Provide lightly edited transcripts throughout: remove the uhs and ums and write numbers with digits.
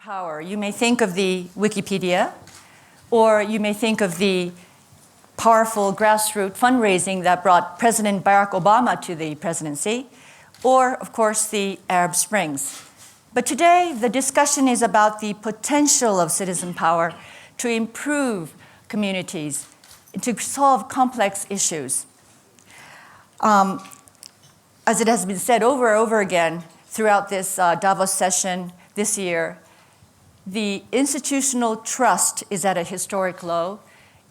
power, you may think of the Wikipedia, or you may think of the powerful grassroots fundraising that brought President Barack Obama to the presidency, or, of course, the Arab Springs. But today, the discussion is about the potential of citizen power to improve communities, to solve complex issues. As it has been said over and over again throughout this Davos session this year, the institutional trust is at a historic low,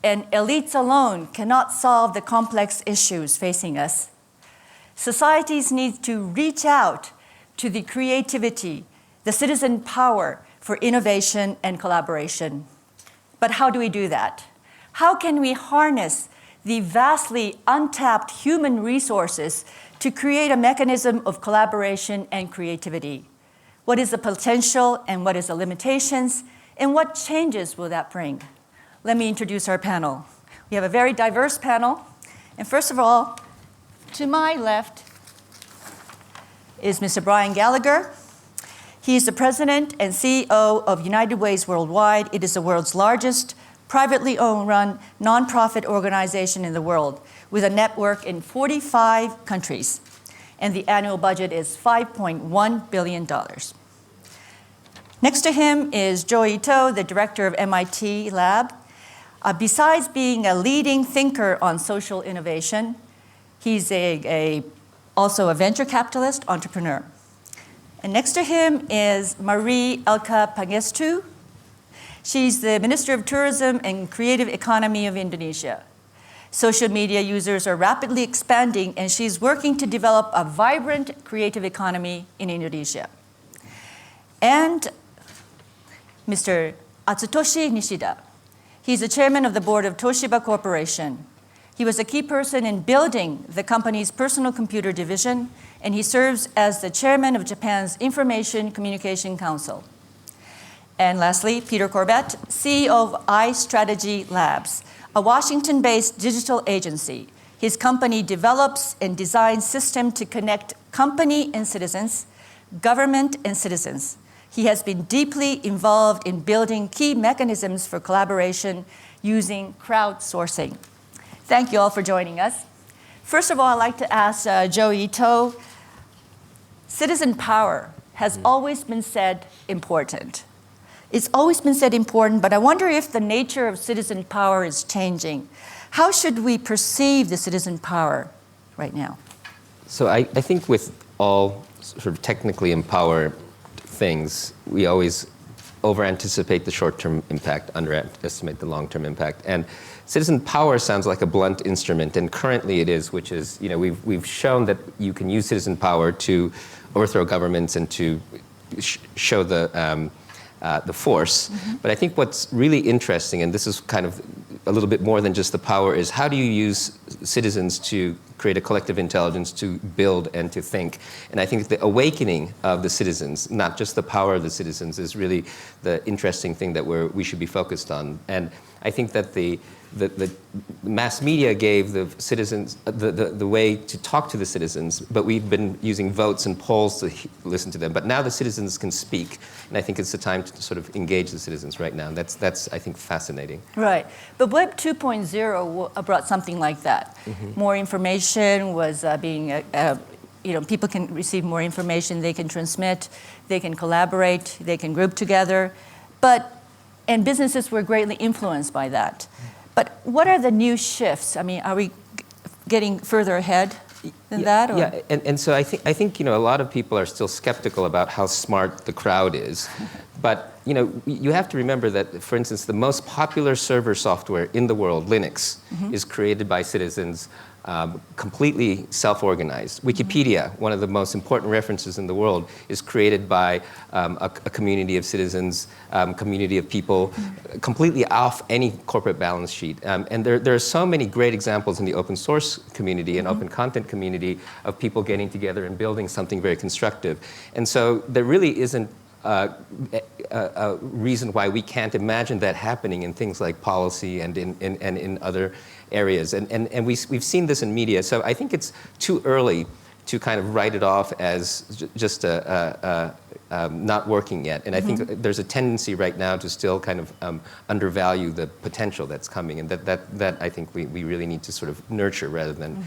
and elites alone cannot solve the complex issues facing us. Societies need to reach out to the creativity, the citizen power for innovation and collaboration. But how do we do that? How can we harness the vastly untapped human resources to create a mechanism of collaboration and creativity? What is the potential and what is the limitations, and what changes will that bring? Let me introduce our panel. We have a very diverse panel, and first of all, to my left is Mr. Brian Gallagher. He is the president and CEO of United Ways Worldwide. It is the world's largest privately run nonprofit organization in the world with a network in 45 countries. And the annual budget is $5.1 billion. Next to him is Joichi, the director of MIT Lab. Besides being a leading thinker on social innovation, he's also a venture capitalist entrepreneur. And next to him is Elka Pangestu. She's the Minister of Tourism and Creative Economy of Indonesia. Social media users are rapidly expanding, and she's working to develop a vibrant creative economy in Indonesia. And Mr. Atsutoshi Nishida. He's the chairman of the board of Toshiba Corporation. He was a key person in building the company's personal computer division, and he serves as the chairman of Japan's Information Communication Council. And lastly, Peter Corbett, CEO of iStrategyLabs, a Washington-based digital agency. His company develops and designs systems to connect company and citizens, government and citizens. He has been deeply involved in building key mechanisms for collaboration using crowdsourcing. Thank you all for joining us. First of all, I'd like to ask Joichi, citizen power has always been said important. It's always been said important, but I wonder if the nature of citizen power is changing. How should we perceive the citizen power right now? So I think with all sort of technically empowered things, we always over-anticipate the short-term impact, underestimate the long-term impact. And citizen power sounds like a blunt instrument, and currently it is, which is, we've shown that you can use citizen power to overthrow governments and to show the force. Mm-hmm. But I think what's really interesting, and this is kind of a little bit more than just the power, is how do you use citizens to create a collective intelligence to build and to think? And I think the awakening of the citizens, not just the power of the citizens, is really the interesting thing that we should be focused on. And I think that the mass media gave the citizens the way to talk to the citizens, but we've been using votes and polls to listen to them. But now the citizens can speak, and I think it's the time to sort of engage the citizens right now. That's I think, fascinating. Right. But Web 2.0 brought something like that. Mm-hmm. More information was being, people can receive more information, they can transmit, they can collaborate, they can group together, and businesses were greatly influenced by that. But what are the new shifts? I mean, are we getting further ahead than that? Or? Yeah, and so I think a lot of people are still skeptical about how smart the crowd is. But you have to remember that, for instance, the most popular server software in the world, Linux, mm-hmm. is created by citizens, completely self-organized. Wikipedia, one of the most important references in the world, is created by a community of citizens, community of people, completely off any corporate balance sheet. And there are so many great examples in the open source community and open content community of people getting together and building something very constructive. And so there really isn't a reason why we can't imagine that happening in things like policy and in other areas. And we've seen this in media. So I think it's too early to kind of write it off as just not working yet. And I think there's a tendency right now to still kind of undervalue the potential that's coming, and that I think we really need to sort of nurture rather than...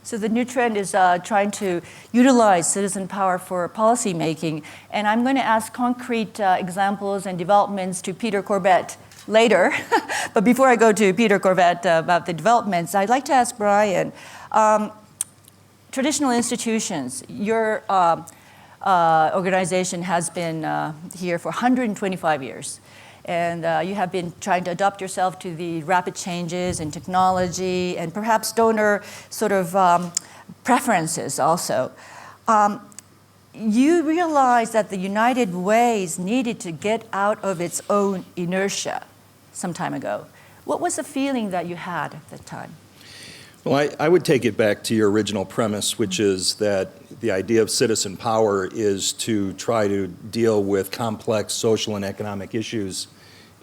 So the new trend is trying to utilize citizen power for policy making, and I'm going to ask concrete examples and developments to Peter Corbett later. But before I go to Peter Corbett about the developments, I'd like to ask Brian, traditional institutions, your organization has been here for 125 years. And you have been trying to adapt yourself to the rapid changes in technology and perhaps donor sort of preferences also. You realized that the United Ways needed to get out of its own inertia some time ago. What was the feeling that you had at the time? Well, I would take it back to your original premise, which is that the idea of citizen power is to try to deal with complex social and economic issues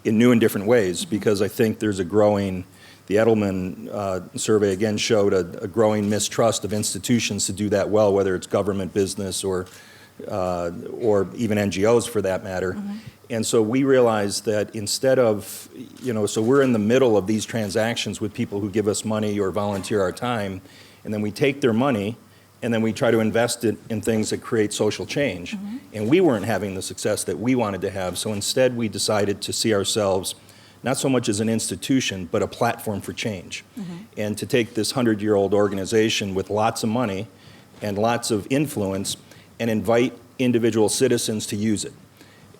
in new and different ways, because I think there's a growing, the Edelman survey again showed a growing mistrust of institutions to do that well, whether it's government, business, or even NGOs for that matter. And so we realized that instead of, so we're in the middle of these transactions with people who give us money or volunteer our time, and then we take their money and then we try to invest it in things that create social change. And we weren't having the success that we wanted to have, so instead we decided to see ourselves not so much as an institution, but a platform for change. And to take this 100-year-old organization with lots of money and lots of influence and invite individual citizens to use it.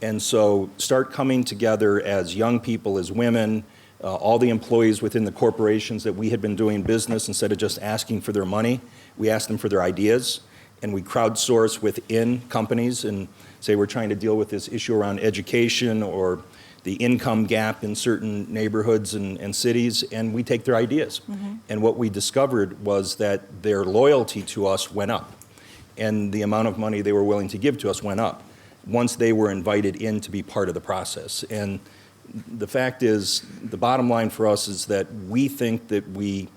And so start coming together as young people, as women, all the employees within the corporations that we had been doing business, instead of just asking for their money, we asked them for their ideas, and we crowdsource within companies and say we're trying to deal with this issue around education or the income gap in certain neighborhoods and cities, and we take their ideas. And what we discovered was that their loyalty to us went up, and the amount of money they were willing to give to us went up once they were invited in to be part of the process. And the fact is, the bottom line for us is that we think that we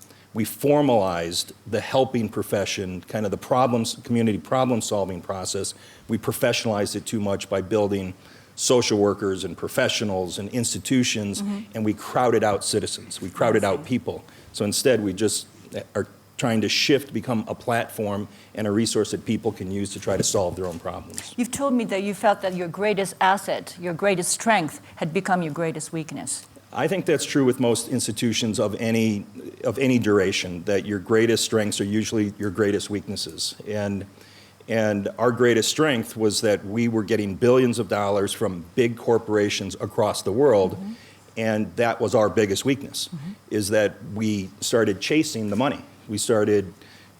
formalized the helping profession, kind of the community problem-solving process. We professionalized it too much by building social workers and professionals and institutions, and we crowded out citizens. We crowded out people. So instead, we just are trying to become a platform and a resource that people can use to try to solve their own problems. You've told me that you felt that your greatest asset, your greatest strength, had become your greatest weakness. I think that's true with most institutions of any duration, that your greatest strengths are usually your greatest weaknesses. And our greatest strength was that we were getting billions of dollars from big corporations across the world, and that was our biggest weakness, is that we started chasing the money. We started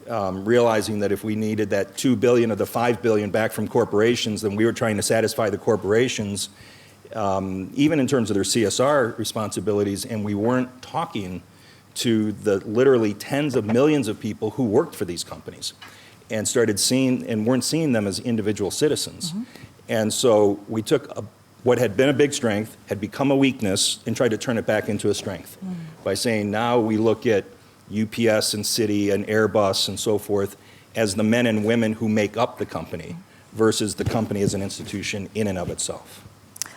realizing that if we needed that $2 billion of the $5 billion back from corporations, then we were trying to satisfy the corporations, even in terms of their CSR responsibilities, and we weren't talking to the literally tens of millions of people who worked for these companies and weren't seeing them as individual citizens. And so we took what had been a big strength, had become a weakness, and tried to turn it back into a strength by saying now we look at UPS and Citi and Airbus and so forth as the men and women who make up the company versus the company as an institution in and of itself.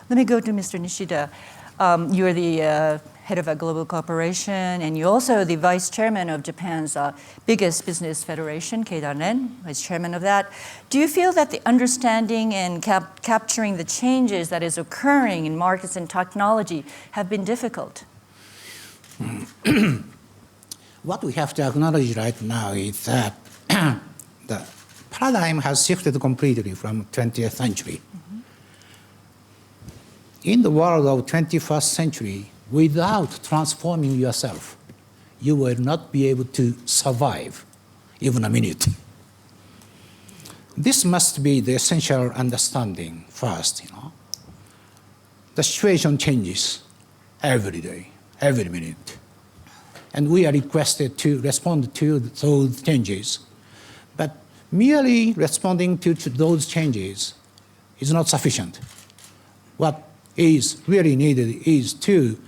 Let me go to Mr. Nishida. You're the head of a global corporation, and you're also the vice chairman of Japan's biggest business federation, Keidanren, vice chairman of that. Do you feel that the understanding and capturing the changes that is occurring in markets and technology have been difficult? What we have to acknowledge right now is that the paradigm has shifted completely from 20th century. In the world of 21st century, without transforming yourself, you will not be able to survive even a minute. This must be the essential understanding first, The situation changes every day, every minute. And we are requested to respond to those changes. But merely responding to those changes is not sufficient. What is really needed is to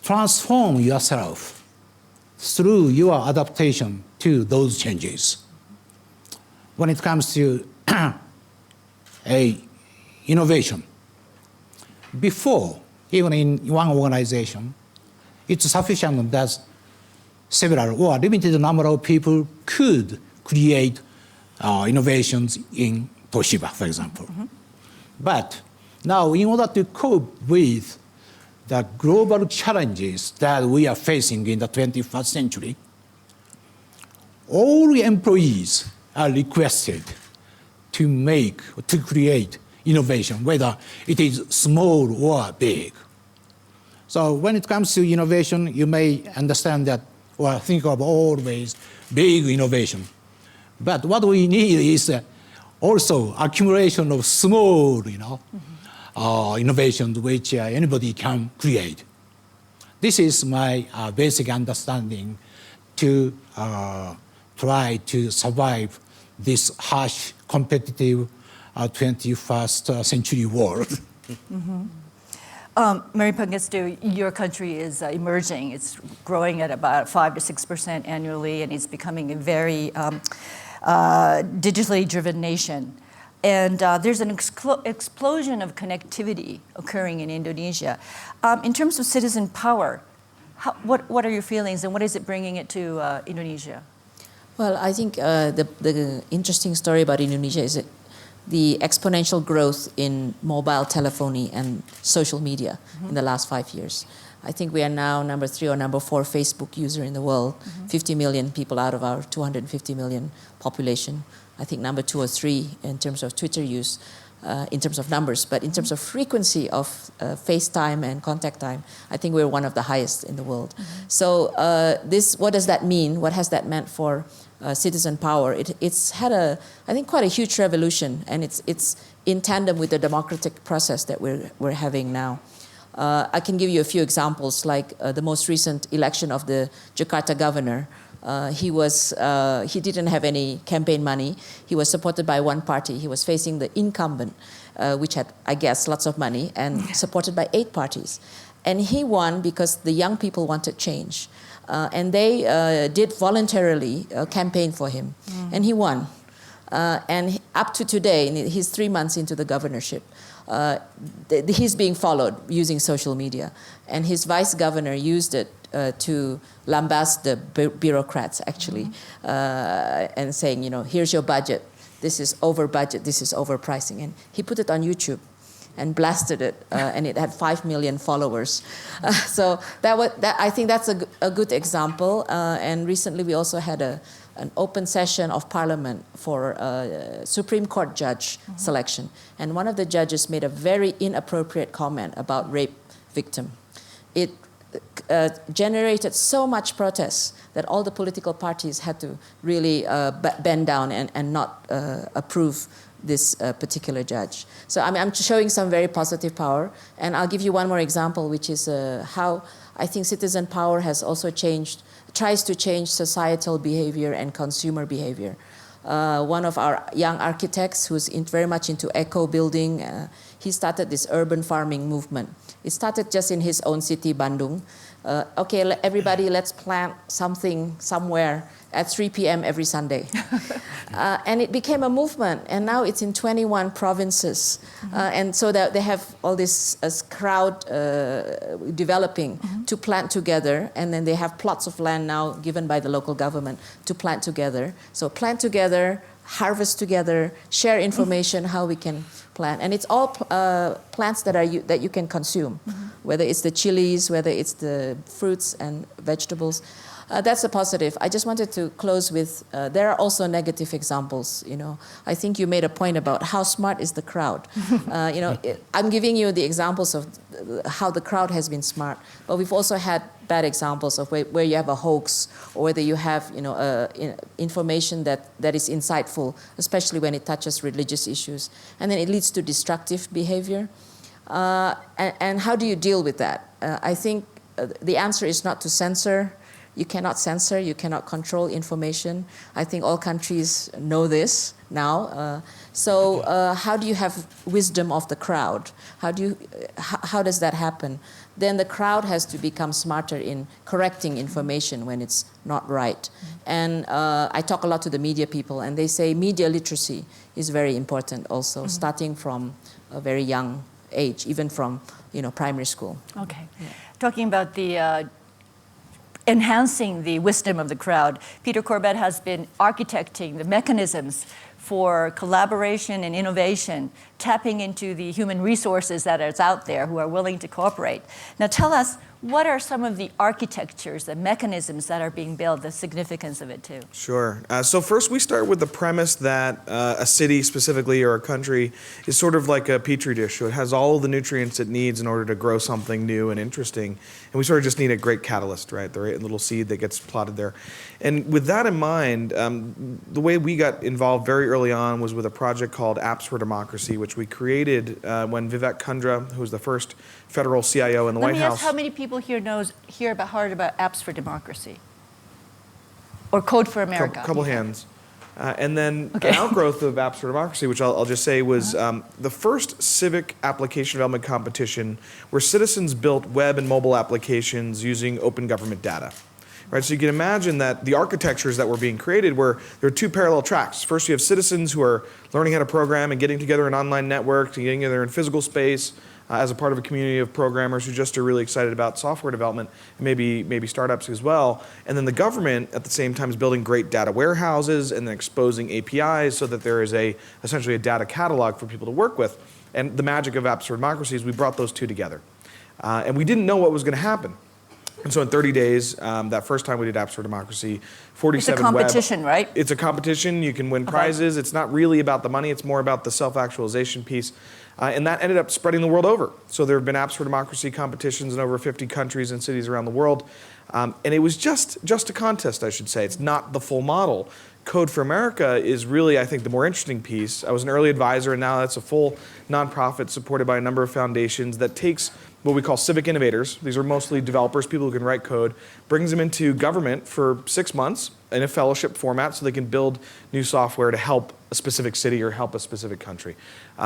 transform yourself through your adaptation to those changes. when it comes to innovation. Before, even in one organization, it's sufficient that several or limited number of people could create innovations in Toshiba, for example. But now, in order to cope with the global challenges that we are facing in the 21st century, all employees are requested to create innovation, whether it is small or big. So when it comes to innovation, you may understand that or think of always big innovation. But what we need is also accumulation of small, innovations which anybody can create. This is my basic understanding to try to survive this harsh, competitive 21st century world. Mary Pangestu, your country is emerging. It's growing at about 5 to 6% annually, and it's becoming a very digitally driven nation. And there's an explosion of connectivity occurring in Indonesia. In terms of citizen power, what are your feelings, and what is it bringing it to Indonesia? Well, I think the interesting story about Indonesia is that the exponential growth in mobile telephony and social media in the last 5 years. I think we are now number 3 or number 4 Facebook user in the world, 50 million people out of our 250 million population. I think number 2 or 3 in terms of Twitter use, in terms of numbers, but in terms of frequency of FaceTime and contact time, I think we're one of the highest in the world. So what does that mean? What has that meant for citizen power? It's had I think, quite a huge revolution, and it's in tandem with the democratic process that we're having now. I can give you a few examples, like the most recent election of the Jakarta governor. He didn't have any campaign money. He was supported by one party. He was facing the incumbent, which had, I guess, lots of money, and supported by 8 parties. And he won because the young people wanted change. And they did voluntarily campaign for him. And he won. And up to today, he's 3 months into the governorship, he's being followed using social media. And his vice governor used it to lambast the bureaucrats, actually, and saying, here's your budget. This is over budget. This is overpricing. And he put it on YouTube and blasted it, and it had 5 million followers. So I think that's a good example. And recently we also had an open session of Parliament for Supreme Court judge selection. And one of the judges made a very inappropriate comment about rape victim. It generated so much protest that all the political parties had to really bend down and not approve this particular judge. So I'm showing some very positive power. And I'll give you one more example, which is how I think citizen power has also tries to change societal behavior and consumer behavior. One of our young architects who's very much into eco building, he started this urban farming movement. It started just in his own city, Bandung. Everybody, let's plant something somewhere at 3 p.m. every Sunday. And it became a movement, and now it's in 21 provinces. And so that they have all this crowd developing to plant together, and then they have plots of land now given by the local government to plant together. So plant together, harvest together, share information how we can plant. And it's all plants that you can consume, whether it's the chilies, whether it's the fruits and vegetables. That's a positive. I just wanted to close with, there are also negative examples. I think you made a point about how smart is the crowd. I'm giving you the examples of how the crowd has been smart, but we've also had bad examples of where you have a hoax, or whether you have information that is insightful, especially when it touches religious issues, and then it leads to destructive behavior. And how do you deal with that? I think the answer is not to censor, You cannot censor, you cannot control information. I think all countries know this now. How do you have wisdom of the crowd? How does that happen? Then the crowd has to become smarter in correcting information when it's not right. And I talk a lot to the media people, and they say media literacy is very important also, starting from a very young age, even from primary school. Okay. Yeah. Talking about the enhancing the wisdom of the crowd, Peter Corbett has been architecting the mechanisms for collaboration and innovation, tapping into the human resources that is out there who are willing to cooperate. Now tell us, what are some of the architectures, the mechanisms that are being built, the significance of it too? Sure. So first we start with the premise that a city specifically or a country is sort of like a petri dish. So it has all of the nutrients it needs in order to grow something new and interesting. And we sort of just need a great catalyst, right? The right little seed that gets plotted there. And with that in mind, the way we got involved very early on was with a project called Apps for Democracy, which we created when Vivek Kundra, who was the first federal CIO in the White House. Let me ask how many people here heard about Apps for Democracy? Or Code for America? Couple hands. And then an outgrowth of Apps for Democracy, which I'll just say was the first civic application development competition where citizens built web and mobile applications using open government data. Right, so you can imagine that the architectures that were being created were, there are two parallel tracks. First, you have citizens who are learning how to program and getting together in online networks and getting together in physical space as a part of a community of programmers who just are really excited about software development and maybe startups as well. And then the government at the same time is building great data warehouses and then exposing APIs so that there is essentially a data catalog for people to work with. And the magic of Apps for Democracy is we brought those two together. And we didn't know what was going to happen. And so in 30 days, that first time we did Apps for Democracy, 47 It's a competition, right? It's a competition. You can win prizes. It's not really about the money. It's more about the self-actualization piece. And that ended up spreading the world over. So there have been Apps for Democracy competitions in over 50 countries and cities around the world. And it was just a contest, I should say. It's not the full model. Code for America is really, I think, the more interesting piece. I was an early advisor, and now that's a full nonprofit supported by a number of foundations that takes what we call civic innovators. These are mostly developers, people who can write code, brings them into government for 6 months in a fellowship format so they can build new software to help a specific city or help a specific country.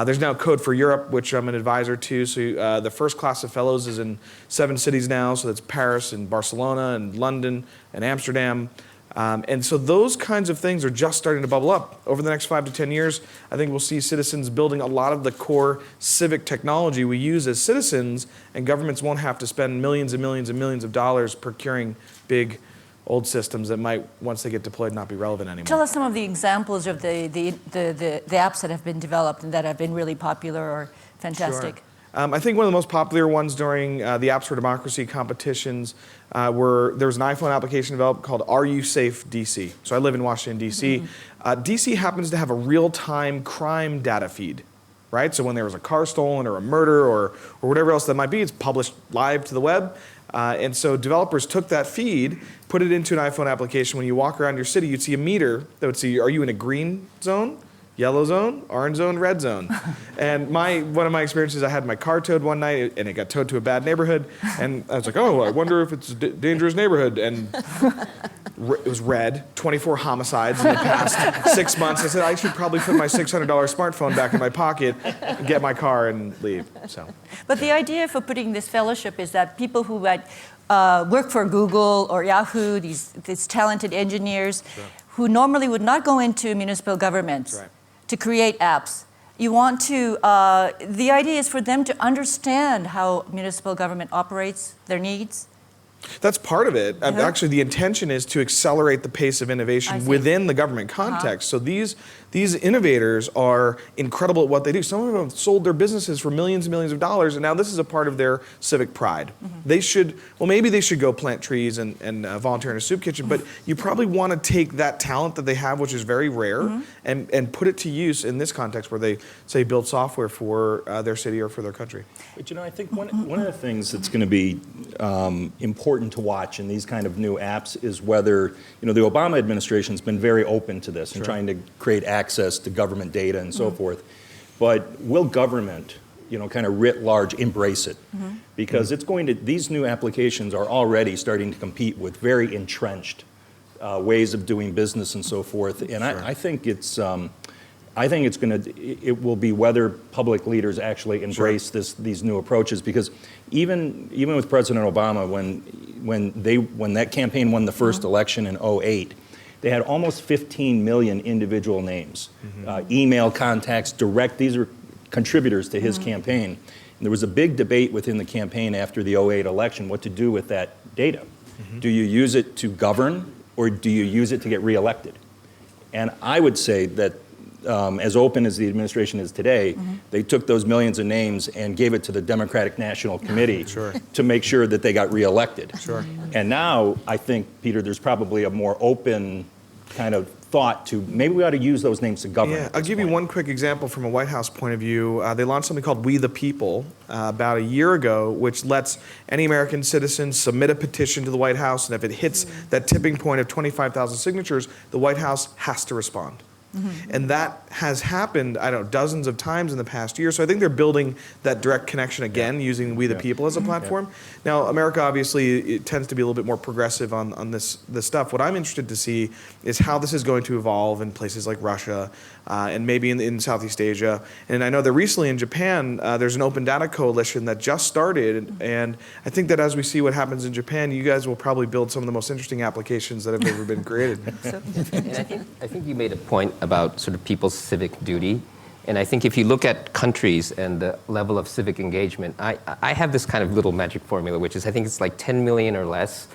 There's now Code for Europe, which I'm an advisor to. So the first class of fellows is in 7 cities now. So that's Paris and Barcelona and London and Amsterdam. And so those kinds of things are just starting to bubble up. Over the next 5 to 10 years, I think we'll see citizens building a lot of the core civic technology we use as citizens, and governments won't have to spend millions and millions and millions of dollars procuring big old systems that might, once they get deployed, not be relevant anymore. Tell us some of the examples of the apps that have been developed and that have been really popular or fantastic. Sure. I think one of the most popular ones during the Apps for Democracy competitions there was an iPhone application developed called Are You Safe DC? So I live in Washington, DC. DC happens to have a real-time crime data feed, right? So when there was a car stolen or a murder or whatever else that might be, it's published live to the web. And so developers took that feed, put it into an iPhone application. When you walk around your city, you'd see a meter that would see, are you in a green zone? Yellow zone, orange zone, red zone. And one of my experiences, I had my car towed one night and it got towed to a bad neighborhood. And I was like, oh, I wonder if it's a dangerous neighborhood. And it was red, 24 homicides in the past 6 months. I said, I should probably put my $600 smartphone back in my pocket, get my car and leave. So. But the idea for putting this fellowship is that people who work for Google or Yahoo, these talented engineers, who normally would not go into municipal governments, to create apps. You want to, the idea is for them to understand how municipal government operates, their needs. That's part of it. Actually, the intention is to accelerate the pace of innovation within the government context. So these innovators are incredible at what they do. Some of them have sold their businesses for millions and millions of dollars, and now this is a part of their civic pride. They should, well, maybe they should go plant trees and volunteer in a soup kitchen, but you probably want to take that talent that they have, which is very rare, and put it to use in this context where they, say, build software for their city or for their country. But I think one of the things that's going to be important to watch in these kind of new apps is whether, the Obama administration's been very open to this and trying to create access to government data and so forth. But will government kind of writ large, embrace it. Because it's going to, these new applications are already starting to compete with very entrenched ways of doing business and so forth. And I think it's going to, it will be whether public leaders actually embrace these new approaches. Because even with President Obama, when that campaign won the first election in 2008, they had almost 15 million individual names, email contacts, these are contributors to his campaign. And there was a big debate within the campaign after the 2008 election what to do with that data. Do you use it to govern, or do you use it to get reelected? And I would say that as open as the administration is today, they took those millions of names and gave it to the Democratic National Committee to make sure that they got reelected. And now I think, Peter, there's probably a more open kind of thought to maybe we ought to use those names to govern. Yeah, I'll give you one quick example from a White House point of view. They launched something called We the People about a year ago, which lets any American citizen submit a petition to the White House, and if it hits that tipping point of 25,000 signatures, the White House has to respond. And that has happened, I don't know, dozens of times in the past year. So I think they're building that direct connection again using We the People as a platform. Now, America obviously it tends to be a little bit more progressive on this stuff. What I'm interested to see is how this is going to evolve in places like Russia and maybe in Southeast Asia. And I know that recently in Japan, there's an open data coalition that just started. And I think that as we see what happens in Japan, you guys will probably build some of the most interesting applications that have ever been created. And I think you made a point about sort of people's civic duty. And I think if you look at countries and the level of civic engagement, I have this kind of little magic formula, which is I think it's like 10 million or less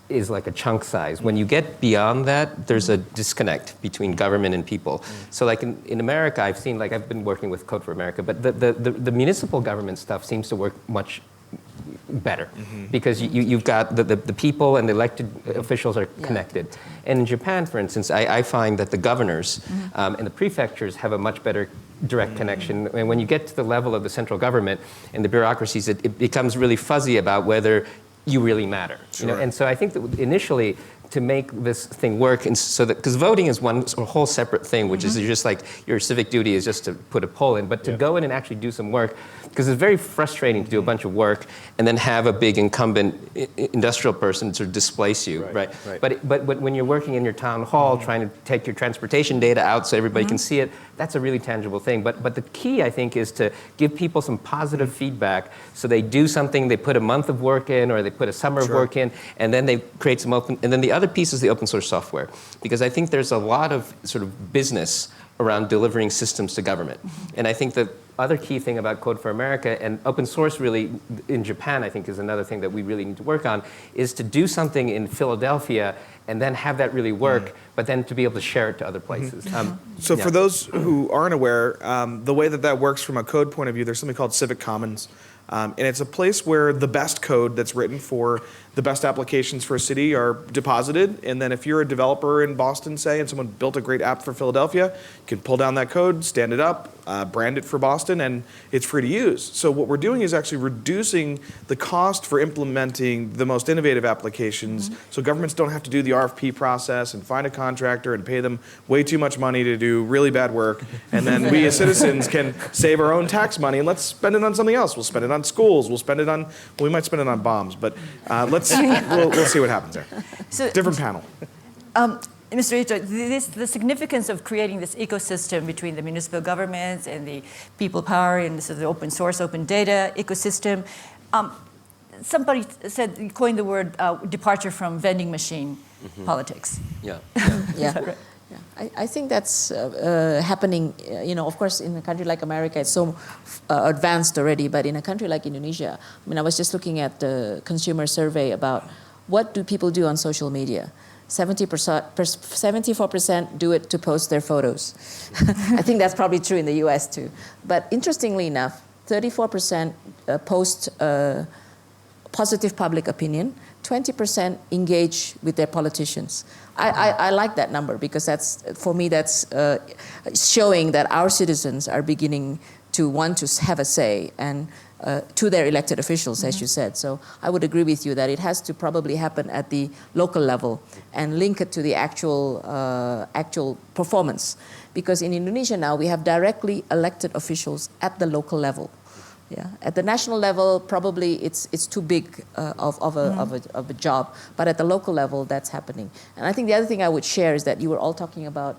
is like a chunk size. When you get beyond that, there's a disconnect between government and people. So like in America, I've seen, like I've been working with Code for America, but the municipal government stuff seems to work much better because you've got the people and the elected officials are connected. And in Japan, for instance, I find that the governors and the prefectures have a much better direct connection. And when you get to the level of the central government and the bureaucracies, it becomes really fuzzy about whether you really matter. You know? And so I think that initially, to make this thing work, and so that because voting is one whole separate thing, which is just like your civic duty is just to put a poll in, but to go in and actually do some work, because it's very frustrating to do a bunch of work and then have a big incumbent industrial person sort of displace you, right? But when you're working in your town hall trying to take your transportation data out so everybody can see it, that's a really tangible thing. But the key, I think, is to give people some positive feedback so they do something, they put a month of work in or they put a summer of work in, and then they create some open, and then the other piece is the open source software. Because I think there's a lot of sort of business around delivering systems to government. And I think the other key thing about Code for America, and open source really in Japan, I think is another thing that we really need to work on, is to do something in Philadelphia and then have that really work, but then to be able to share it to other places. So for those who aren't aware, the way that works from a code point of view, there's something called Civic Commons. And it's a place where the best code that's written for the best applications for a city are deposited. And then if you're a developer in Boston, say, and someone built a great app for Philadelphia, you can pull down that code, stand it up, brand it for Boston, and it's free to use. So what we're doing is actually reducing the cost for implementing the most innovative applications. So governments don't have to do the RFP process and find a contractor and pay them way too much money to do really bad work. And then we as citizens can save our own tax money and let's spend it on something else. We'll spend it on schools. We'll spend it on, well, we might spend it on bombs, but we'll see what happens there. So, different panel. Mr. Ito, the significance of creating this ecosystem between the municipal governments and the people power and this is the open source, open data ecosystem. Somebody said, coined the word departure from vending machine politics. I think that's happening, of course, in a country like America, it's so advanced already, but in a country like Indonesia, I mean, I was just looking at the consumer survey about what do people do on social media. 74% do it to post their photos. I think that's probably true in the US too. But interestingly enough, 34% post positive public opinion, 20% engage with their politicians. I like that number because that's, for me, that's showing that our citizens are beginning to want to have a say and to their elected officials, as you said. So I would agree with you that it has to probably happen at the local level and link it to the actual performance. Because in Indonesia now, we have directly elected officials at the local level. Yeah, at the national level, probably it's too big of a job, but at the local level, that's happening. And I think the other thing I would share is that you were all talking about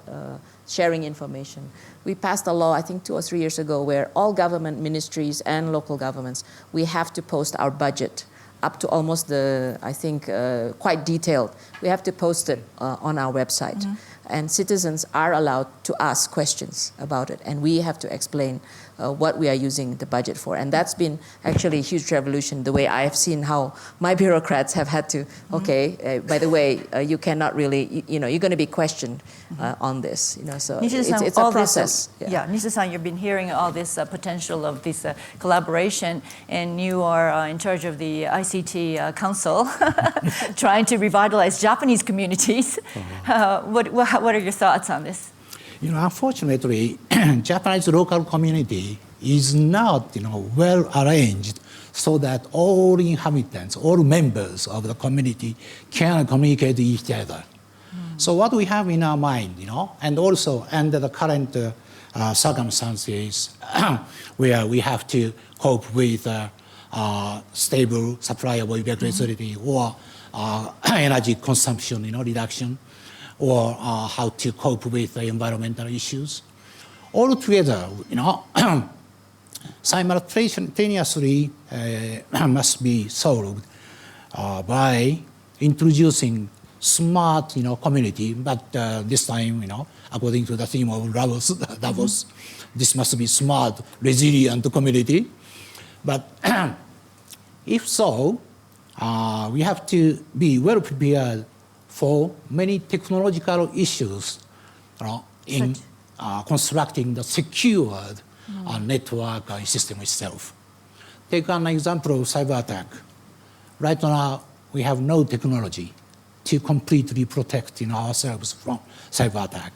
sharing information. We passed a law, I think 2 or 3 years ago, where all government ministries and local governments, we have to post our budget up to almost quite detailed. We have to post it on our website. And citizens are allowed to ask questions about it, and we have to explain what we are using the budget for. And that's been actually a huge revolution, the way I have seen how my bureaucrats have had to, by the way, you cannot really, you're going to be questioned on this. So it's a process. Nishida-san, you've been hearing all this potential of this collaboration, and you are in charge of the ICT Council, trying to revitalize Japanese communities. What are your thoughts on this? Unfortunately, Japanese local community is not, well arranged so that all inhabitants, all members of the community can communicate with each other. So what we have in our mind, and also under the current circumstances where we have to cope with stable supply of electricity or energy consumption, reduction, or how to cope with the environmental issues. All together, simultaneously must be solved by introducing smart, community, but this time, according to the theme of Davos, this must be smart, resilient community. But if so, we have to be well prepared for many technological issues in constructing the secured network system itself. Take an example of cyber attack. Right now, we have no technology to completely protect ourselves from cyber attack.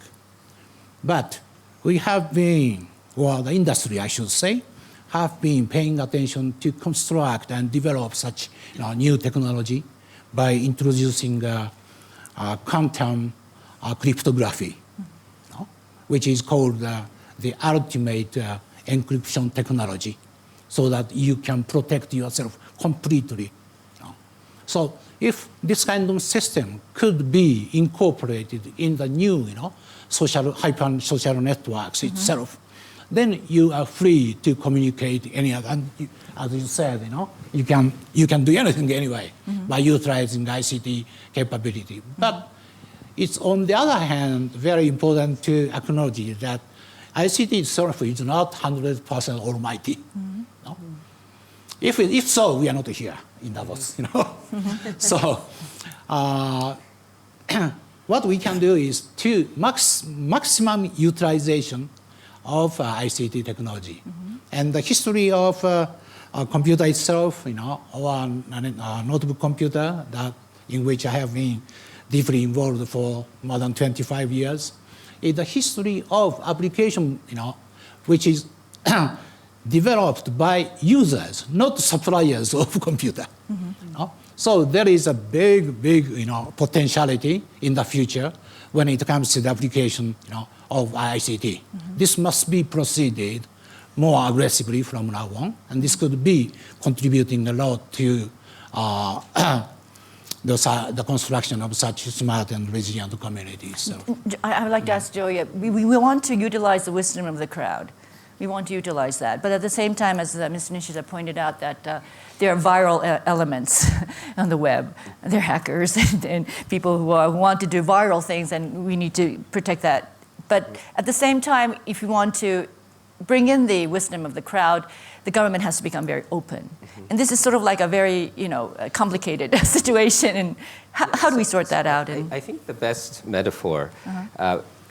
But we have been, or the industry, I should say, have been paying attention to construct and develop such new technology by introducing quantum cryptography, which is called the ultimate encryption technology, so that you can protect yourself completely. So if this kind of system could be incorporated in the new hyper-social networks itself, then you are free to communicate any other. And as you said, you can do anything anyway by utilizing ICT capability. But it's on the other hand very important to acknowledge that ICT itself is not 100% almighty. No? If so, we are not here in Davos. So what we can do is to maximum utilization of ICT technology. And the history of computer itself, or notebook computer in which I have been deeply involved for more than 25 years, is the history of application, which is developed by users, not suppliers of computer. So there is a big potentiality in the future when it comes to the application, of ICT. This must be proceeded more aggressively from now on, and this could be contributing a lot to the construction of such smart and resilient communities. So. I would like to ask Joey, we want to utilize the wisdom of the crowd. We want to utilize that. But at the same time, as Mr. Nishida pointed out, that there are viral elements on the web. There are hackers and people who want to do viral things, and we need to protect that. But at the same time, if you want to bring in the wisdom of the crowd, the government has to become very open. And this is sort of like a very, complicated situation. And how do we sort that out? I think the best metaphor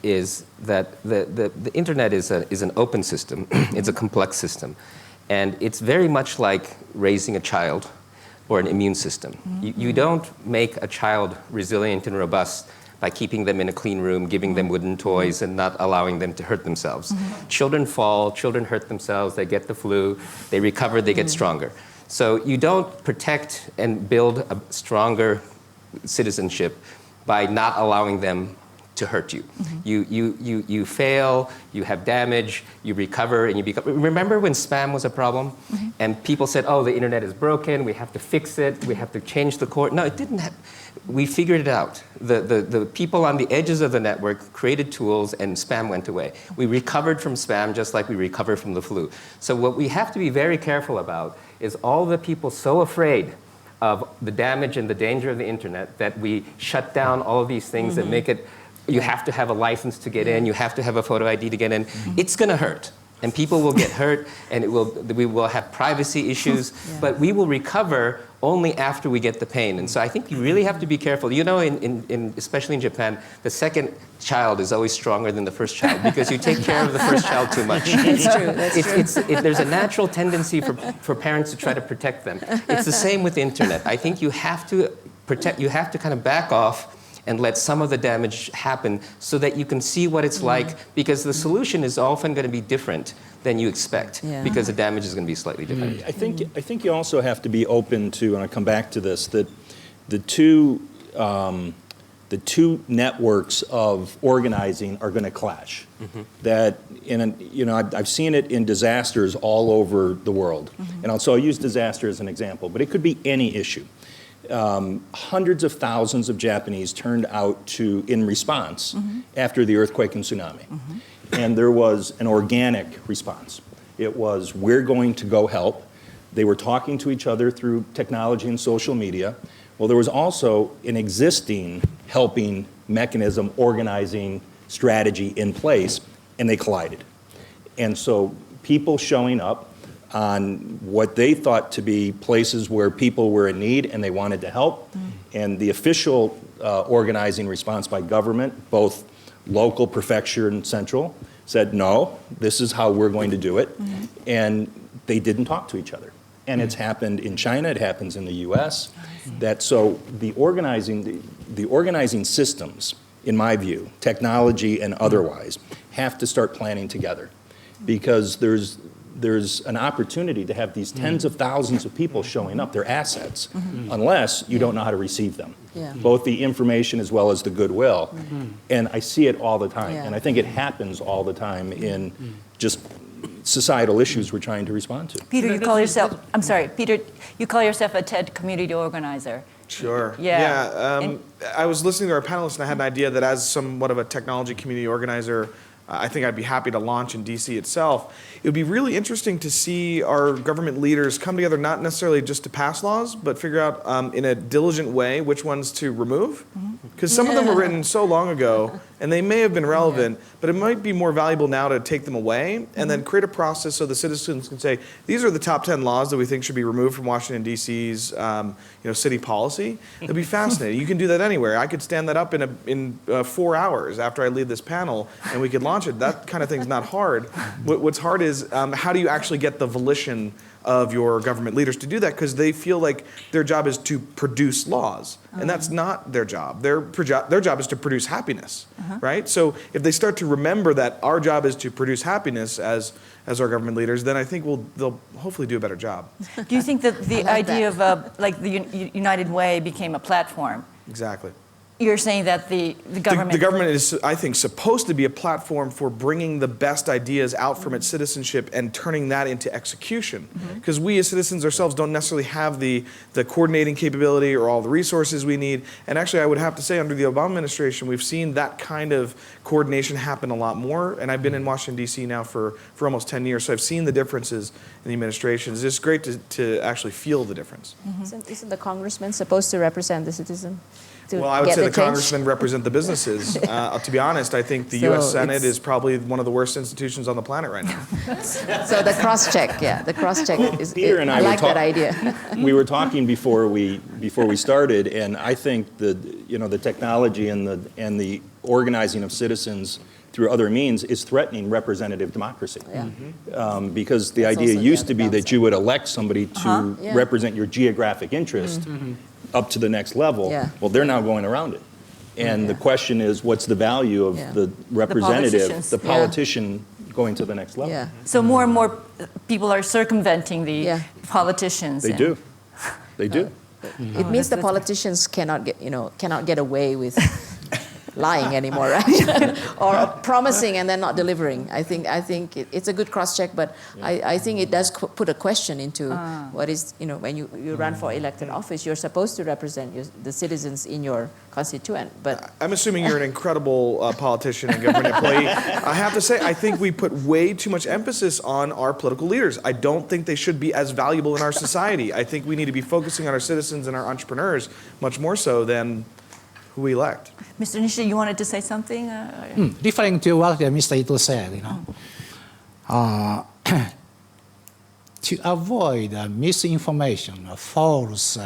is that the internet is an open system. It's a complex system. And it's very much like raising a child or an immune system. You don't make a child resilient and robust by keeping them in a clean room, giving them wooden toys, and not allowing them to hurt themselves. Children fall, children hurt themselves, they get the flu, they recover, they get stronger. So you don't protect and build a stronger citizenship by not allowing them to to hurt you. You fail, you have damage, you recover, and you become. Remember when spam was a problem? And people said, oh, the internet is broken, we have to fix it, we have to change the core. No, it didn't have. We figured it out. The people on the edges of the network created tools and spam went away. We recovered from spam just like we recovered from the flu. So what we have to be very careful about is all the people so afraid of the damage and the danger of the internet that we shut down all of these things that make it, you have to have a license to get in, you have to have a photo ID to get in. It's going to hurt. And people will get hurt, and we will have privacy issues, but we will recover only after we get the pain. And so I think you really have to be careful. You know, especially in Japan, the second child is always stronger than the first child because you take care of the first child too much. That's true. There's a natural tendency for parents to try to protect them. It's the same with the internet. I think you have to protect. You have to kind of back off and let some of the damage happen so that you can see what it's like, because the solution is often going to be different than you expect, because the damage is going to be slightly different. I think you also have to be open to, and I'll come back to this, that the two networks of organizing are going to clash. That I've seen it in disasters all over the world, and so I'll use disaster as an example, but it could be any issue. Hundreds of thousands of Japanese turned out in response after the earthquake and tsunami. And there was an organic response. It was, we're going to go help. They were talking to each other through technology and social media. Well, there was also an existing helping mechanism, organizing strategy in place, and they collided. And so people showing up on what they thought to be places where people were in need and they wanted to help. And the official organizing response by government, both local, prefecture, and central, said, no, this is how we're going to do it. And they didn't talk to each other. And it's happened in China, it happens in the US. So the organizing systems, in my view, technology and otherwise, have to start planning together. Because there's an opportunity to have these tens of thousands of people showing up, their assets, unless you don't know how to receive them. Both the information as well as the goodwill. And I see it all the time. And I think it happens all the time in just societal issues we're trying to respond to. Peter, you call yourself a TED community organizer. Sure. Yeah. I was listening to our panelists, and I had an idea that as somewhat of a technology community organizer, I think I'd be happy to launch in DC itself. It would be really interesting to see our government leaders come together, not necessarily just to pass laws, but figure out in a diligent way which ones to remove. Because some of them were written so long ago, and they may have been relevant, but it might be more valuable now to take them away and then create a process so the citizens can say, these are the top 10 laws that we think should be removed from Washington, D.C.'s city policy. That'd be fascinating. You can do that anywhere. I could stand that up in 4 hours after I leave this panel, and we could launch it. That kind of thing's not hard. What's hard is how do you actually get the volition of your government leaders to do that, because they feel like their job is to produce laws, and that's not their job. Their job is to produce happiness, right? So if they start to remember that our job is to produce happiness as our government leaders, then I think they'll hopefully do a better job. Do you think that the idea of the United Way became a platform? Exactly. You're saying that the government... The government is, I think, supposed to be a platform for bringing the best ideas out from its citizenship and turning that into execution. Because we as citizens ourselves don't necessarily have the coordinating capability or all the resources we need. And actually, I would have to say, under the Obama administration, we've seen that kind of coordination happen a lot more. And I've been in Washington, D.C. now for almost 10 years, so I've seen the differences in the administrations. It's great to actually feel the difference. Isn't the congressman supposed to represent the citizen? Well, I would say the congressmen represent the businesses. To be honest, I think the U.S. Senate is probably one of the worst institutions on the planet right now. So the cross-check, the cross-check is. Peter and I like that idea. We were talking before we started, and I think the technology and the organizing of citizens through other means is threatening representative democracy. Because the idea used to be that you would elect somebody to represent your geographic interest up to the next level. Well, they're now going around it. And the question is, what's the value of the representative, the politician going to the next level? So more and more people are circumventing the politicians. They do. They do. It means the politicians cannot get away with lying anymore, right? Or promising and then not delivering. I think it's a good cross-check, but I think it does put a question into what is, when you run for elected office, you're supposed to represent the citizens in your constituent. But I'm assuming you're an incredible politician and government employee. I have to say, I think we put way too much emphasis on our political leaders. I don't think they should be as valuable in our society. I think we need to be focusing on our citizens and our entrepreneurs much more so than who we elect. Mr. Nishida, you wanted to say something? Referring to what Mr. Ito said, to avoid misinformation or false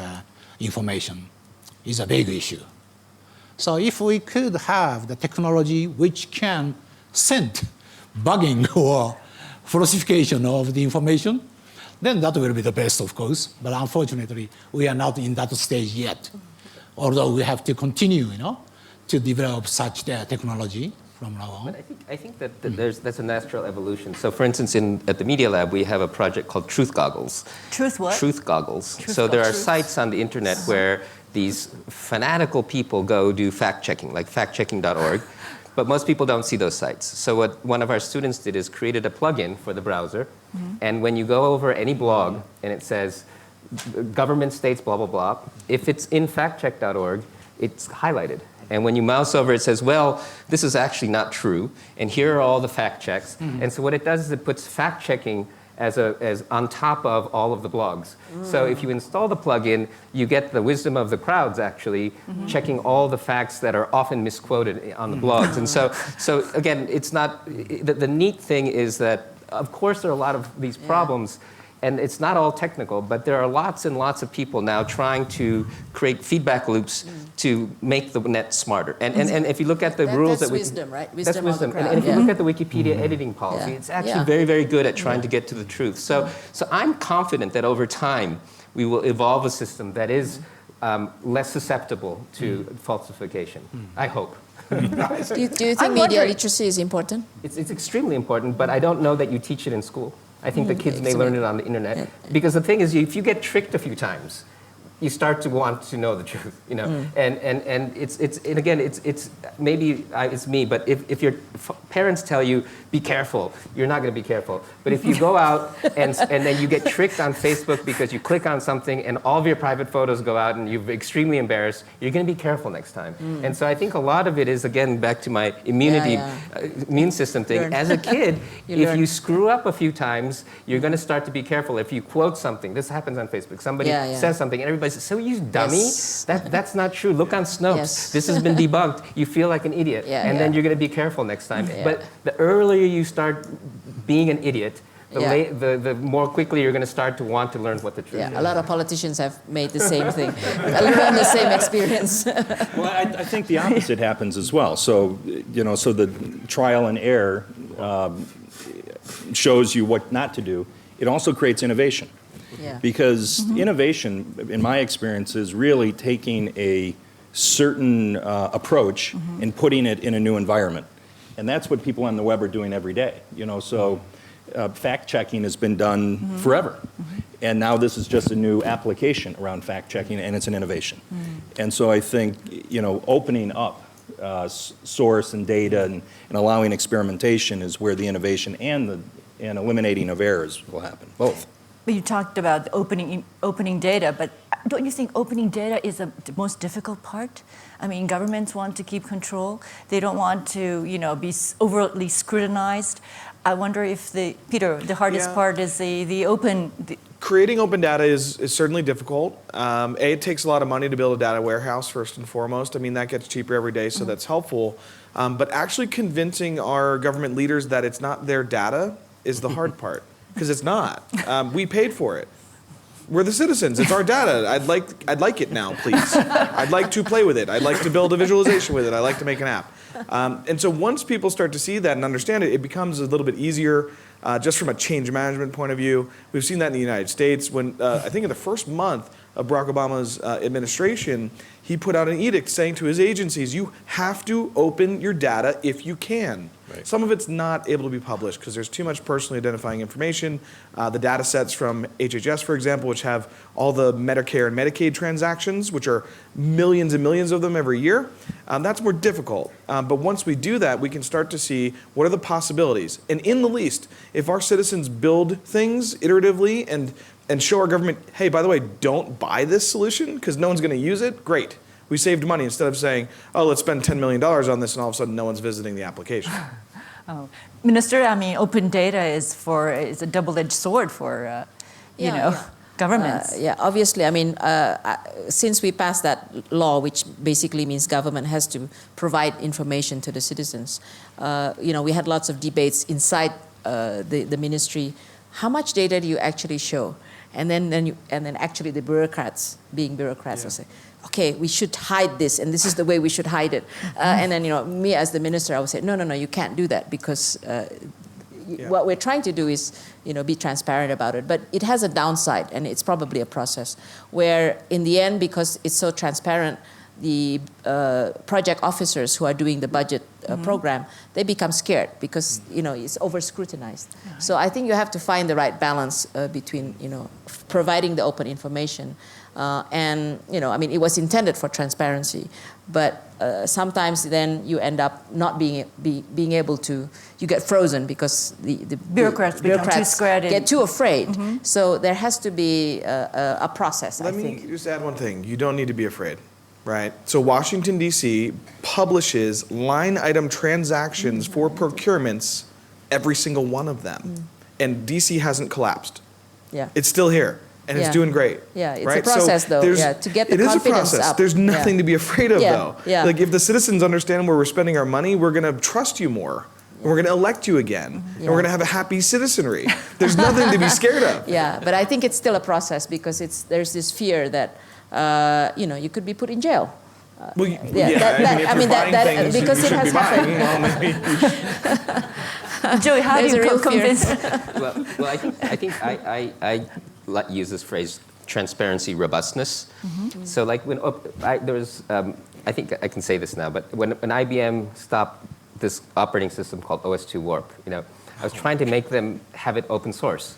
information is a big issue. So if we could have the technology which can send bugging or falsification of the information, then that will be the best, of course. But unfortunately, we are not in that stage yet. Although we have to continue, to develop such technology from now on. But I think that that's a natural evolution. So for instance, at the Media Lab, we have a project called Truth Goggles. Truth what? Truth Goggles. Truth So there are Goggles. sites on the internet where these fanatical people go do fact-checking, like factchecking.org. But most people don't see those sites. So what one of our students did is created a plugin for the browser. And when you go over any blog and it says, government states blah, blah, blah, if it's in factcheck.org, it's highlighted. And when you mouse over, it says, well, this is actually not true. And here are all the fact checks. And so what it does is it puts fact checking as on top of all of the blogs. So if you install the plugin, you get the wisdom of the crowds actually checking all the facts that are often misquoted on the blogs. And so again, it's not, the neat thing is that, of course, there are a lot of these problems. And it's not all technical, but there are lots and lots of people now trying to create feedback loops to make the net smarter. And if you look at the rules that's that we... wisdom, right? That's Wisdom of wisdom. the crowd. And if you look at the Wikipedia editing policy, Yeah. it's actually Yeah. very, very good at trying to get to the truth. So I'm confident that over time, we will evolve a system that is less susceptible to falsification. I hope. Do you think I'm media wondering- literacy is important? It's extremely important, but I don't know that you teach it in school. I think the kids may learn it on the internet. Yeah. Because the thing is, if you get tricked a few times, you start to want to know the truth, And again, it's maybe it's me, but if your parents tell you be careful, you're not going to be careful. But if you go out and then you get tricked on Facebook because you click on something and all of your private photos go out and you're extremely embarrassed, you're going to be careful next time. And so I think a lot of it is again back to my immune system thing. Learn. As a kid, You if learn. you screw up a few times, you're going to start to be careful. If you quote something, this happens on Facebook. Somebody says something and everybody says, so you dummy? Yes. That's not true. Look on Snopes. Yes. This has been debunked. You feel like an idiot. And then you're going to be careful next time. Yeah. But the earlier you start being an idiot, the more quickly you're going to start to want to learn what the truth is. Yeah, a lot of politicians have made the same thing, learned the same experience. Well, I think the opposite happens as well. So, so the trial and error shows you what not to do. It also creates innovation. Yeah. Because innovation, in my experience, is really taking a certain approach and putting it in a new environment. And that's what people on the web are doing every day. So fact-checking has been done forever. And now this is just a new application around fact-checking, and it's an innovation. And so I think, opening up source and data and allowing experimentation is where the innovation and eliminating of errors will happen, both. But you talked about opening data, but don't you think opening data is the most difficult part? I mean, governments want to keep control. They don't want to, be overtly scrutinized. I wonder if Peter, the hardest part is the open. Creating open data is certainly difficult. It takes a lot of money to build a data warehouse, first and foremost. I mean, that gets cheaper every day, so that's helpful. But actually convincing our government leaders that it's not their data is the hard part, because it's not. We paid for it. We're the citizens. It's our data. I'd like it now, please. I'd like to play with it. I'd like to build a visualization with it. I'd like to make an app. And so once people start to see that and understand it, it becomes a little bit easier just from a change management point of view. We've seen that in the United States when, I think in the first month of Barack Obama's administration, he put out an edict saying to his agencies, you have to open your data if you can. Right. Some of it's not able to be published because there's too much personally identifying information. The data sets from HHS, for example, which have all the Medicare and Medicaid transactions, which are millions and millions of them every year, that's more difficult. But once we do that, we can start to see what are the possibilities. And in the least, if our citizens build things iteratively and show our government, hey, by the way, don't buy this solution because no one's going to use it, great. We saved money instead of saying, oh, let's spend $10 million on this and all of a sudden no one's visiting the application. Oh. Minister, I mean, open data is a double-edged sword for, governments. Obviously, I mean, since we passed that law, which basically means government has to provide information to the citizens, we had lots of debates inside the ministry. How much data do you actually show? And then actually the bureaucrats, being bureaucrats, will say, okay, we should hide this, and this is the way we should hide it. And then, me as the minister, I would say, no, you can't do that because what we're trying to do is, be transparent about it. But it has a downside, and it's probably a process where, in the end, because it's so transparent, the project officers who are doing the budget program, they become scared because it's over scrutinized. So I think you have to find the right balance between providing the open information and it was intended for transparency, but sometimes then you end up not being able to. You get frozen because the bureaucrats get too afraid. So there has to be a process. Let me just add one thing. You don't need to be afraid. Right. So Washington, D.C. publishes line item transactions for procurements, every single one of them. And D.C. hasn't collapsed. Yeah. It's still here. And it's doing great. Yeah, it's right? a process, though. To get the confidence up. It is a process. There's nothing to be afraid of, though. Yeah. Like, if the citizens understand where we're spending our money, we're going to trust you more. And we're going to elect you again. And we're going to have a happy citizenry. There's nothing to be scared of. Yeah, but I think it's still a process because there's this fear that you could be put in jail. Well, because it has happened. Joey, how do you convince? Well, I think I use this phrase, transparency robustness. So like when there was, I think I can say this now, but when IBM stopped this operating system called OS2 Warp, I was trying to make them have it open source.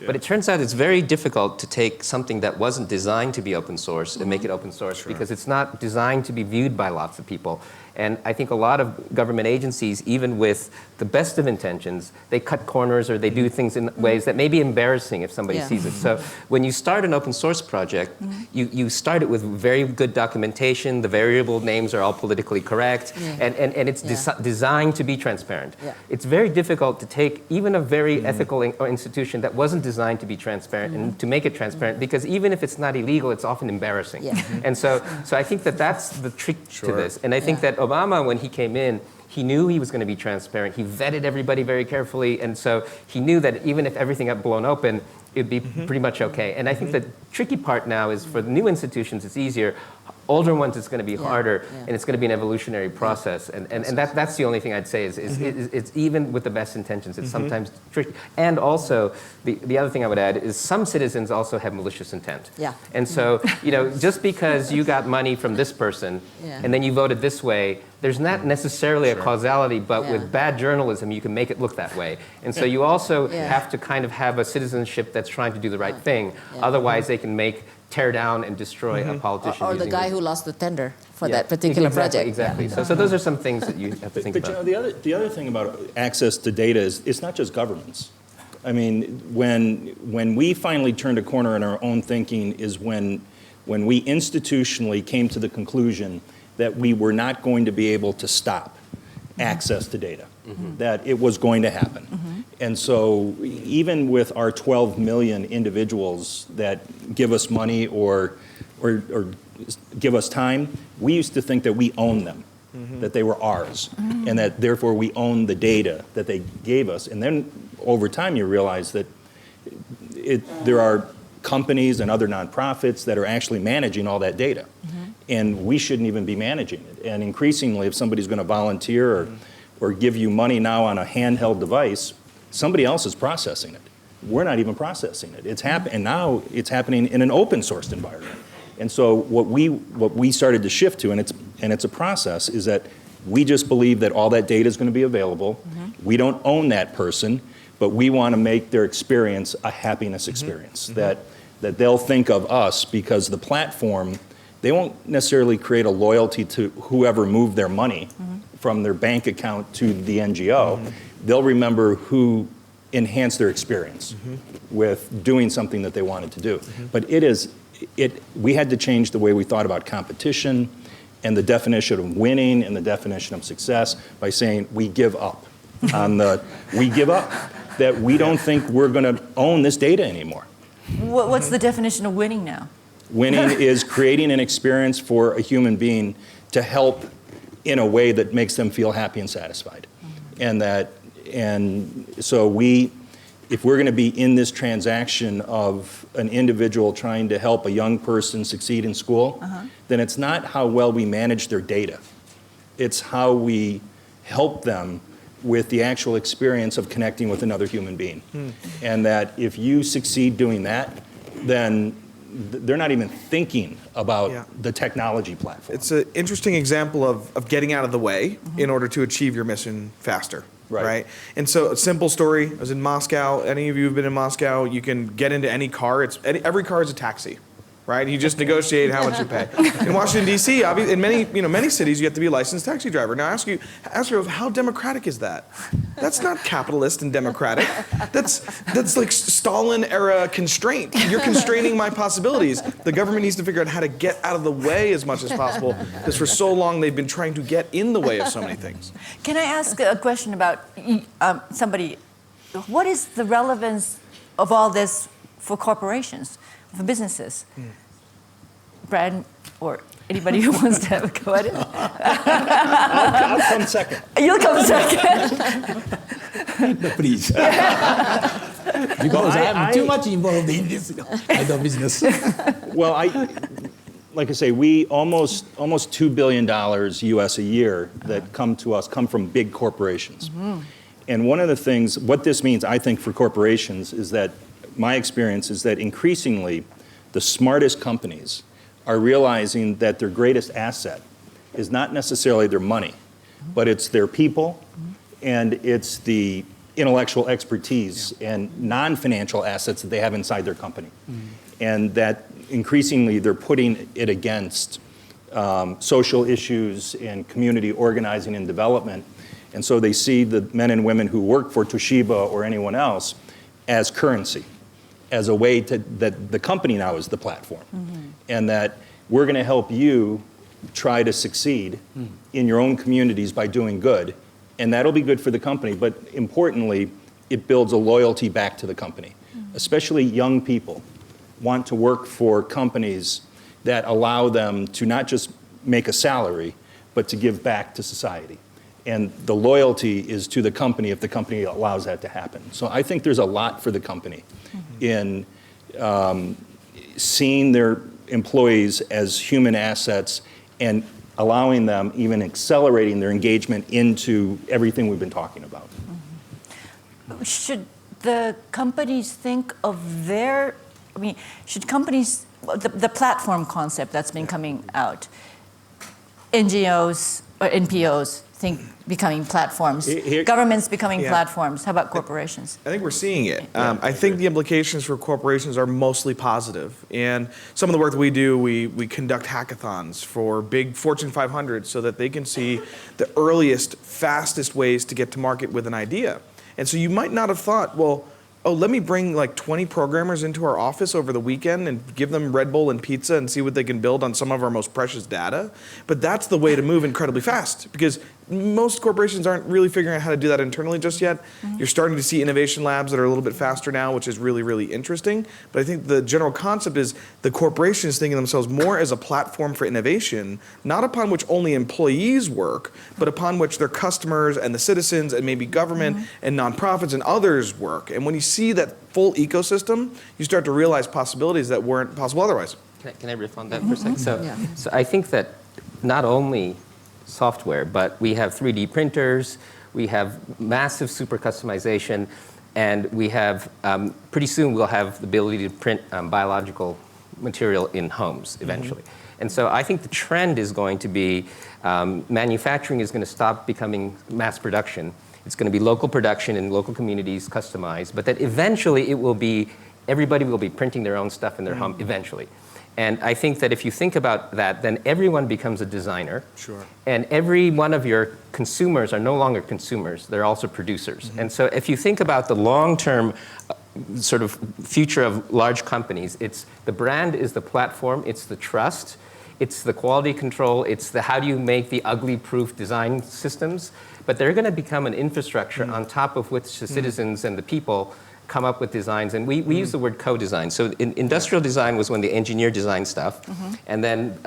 But it turns out it's very difficult to take something that wasn't designed to be open source and make it open source because it's not designed to be viewed by lots of people. And I think a lot of government agencies, even with the best of intentions, they cut corners or they do things in ways that may be embarrassing if somebody sees it. So when you start an open source project, you start it with very good documentation, the variable names are all politically correct, and it's designed to be transparent. It's very difficult to take even a very ethical institution that wasn't designed to be transparent and to make it transparent, because even if it's not illegal, it's often embarrassing. And so I think that's the trick to this. And I think that Obama, when he came in, he knew he was going to be transparent. He vetted everybody very carefully, and so he knew that even if everything got blown open, it'd be pretty much okay. And I think the tricky part now is for the new institutions, it's easier. Older ones, it's going to be harder, and it's going to be an evolutionary process. And that's the only thing I'd say is it's even with the best intentions, it's sometimes tricky. And also, the other thing I would add is some citizens also have malicious intent. And so, just because you got money from this person, and then you voted this way, there's not necessarily a causality, but with bad journalism, you can make it look that way. And so you also have to kind of have a citizenship that's trying to do the right thing. Otherwise, they can tear down and destroy a politician. Or the guy who lost the tender for that particular project. Exactly. So those are some things that you have to think about. But the other thing about access to data is it's not just governments. I mean, when we finally turned a corner in our own thinking is when we institutionally came to the conclusion that we were not going to be able to stop access to data, that it was going to happen. And so even with our 12 million individuals that give us money or give us time, we used to think that we owned them, that they were ours, and that therefore we own the data that they gave us. And then over time you realize that there are companies and other nonprofits that are actually managing all that data. And we shouldn't even be managing it. And increasingly, if somebody's going to volunteer or give you money now on a handheld device, somebody else is processing it. We're not even processing it. It's and now it's happening in an open sourced environment. And so what we started to shift to, and it's a process, is that we just believe that all that data is going to be available. We don't own that person, but we want to make their experience a happiness experience, that they'll think of us because the platform they won't necessarily create a loyalty to whoever moved their money from their bank account to the NGO. They'll remember who enhanced their experience with doing something that they wanted to do. But we had to change the way we thought about competition and the definition of winning and the definition of success by saying we give up we give up that we don't think we're going to own this data anymore. What's the definition of winning now? Winning is creating an experience for a human being to help in a way that makes them feel happy and satisfied. And so if we're going to be in this transaction of an individual trying to help a young person succeed in school, then it's not how well we manage their data. It's how we help them with the actual experience of connecting with another human being. And that if you succeed doing that, then they're not even thinking about the technology platform. It's an interesting example of getting out of the way in order to achieve your mission faster. Right. And so a simple story, I was in Moscow. Any of you who've been in Moscow, you can get into any car. Every car is a taxi. Right? You just negotiate how much you pay. In Washington, D.C., in many cities, you have to be a licensed taxi driver. Now, ask you, how democratic is that? That's not capitalist and democratic. That's like Stalin-era constraint. You're constraining my possibilities. The government needs to figure out how to get out of the way as much as possible, because for so long they've been trying to get in the way of so many things. Can I ask a question about somebody? What is the relevance of all this for corporations? For businesses? Brad or anybody who wants to have a go at it? I'll come second. You'll come second. No, please. Because I'm too much involved in this kind of business. Well, like I say, we almost $2 billion US a year that come to us come from big corporations. And one of the things, what this means, I think, for corporations is that my experience is that increasingly the smartest companies are realizing that their greatest asset is not necessarily their money, but it's their people and it's the intellectual expertise and non-financial assets that they have inside their company. And that increasingly they're putting it against social issues and community organizing and development. And so they see the men and women who work for Toshiba or anyone else as currency, as a way that the company now is the platform. And that we're going to help you try to succeed in your own communities by doing good. And that'll be good for the company, but importantly, it builds a loyalty back to the company. Especially young people want to work for companies that allow them to not just make a salary, but to give back to society. And the loyalty is to the company if the company allows that to happen. So I think there's a lot for the company in seeing their employees as human assets and allowing them, even accelerating their engagement into everything we've been talking about. Should the companies think of should companies, the platform concept that's been coming out, NGOs or NPOs becoming platforms, governments becoming platforms. How about corporations? I think we're seeing it. I think the implications for corporations are mostly positive. And some of the work that we do, we conduct hackathons for big Fortune 500 so that they can see the earliest, fastest ways to get to market with an idea. And so you might not have thought, well, let me bring like 20 programmers into our office over the weekend and give them Red Bull and pizza and see what they can build on some of our most precious data. But that's the way to move incredibly fast, because most corporations aren't really figuring out how to do that internally just yet. You're starting to see innovation labs that are a little bit faster now, which is really, really interesting. But I think the general concept is the corporations thinking of themselves more as a platform for innovation, not upon which only employees work, but upon which their customers and the citizens and maybe government and nonprofits and others work. And when you see that full ecosystem, you start to realize possibilities that weren't possible otherwise. Can I riff on that for a second? So I think that not only software, but we have 3D printers, we have massive super customization, and we have, pretty soon we'll have the ability to print biological material in homes eventually. And so I think the trend is going to be manufacturing is going to stop becoming mass production. It's going to be local production in local communities, customized, but that eventually it will be, everybody will be printing their own stuff in their home eventually. And I think that if you think about that, then everyone becomes a designer. Sure. And every one of your consumers are no longer consumers, they're also producers. And so if you think about the long-term sort of future of large companies, it's the brand is the platform, it's the trust, it's the quality control, it's the how do you make the ugly-proof design systems, but they're going to become an infrastructure on top of which the citizens and the people come up with designs. And we use the word co-design. So industrial design was when the engineer designed stuff. And then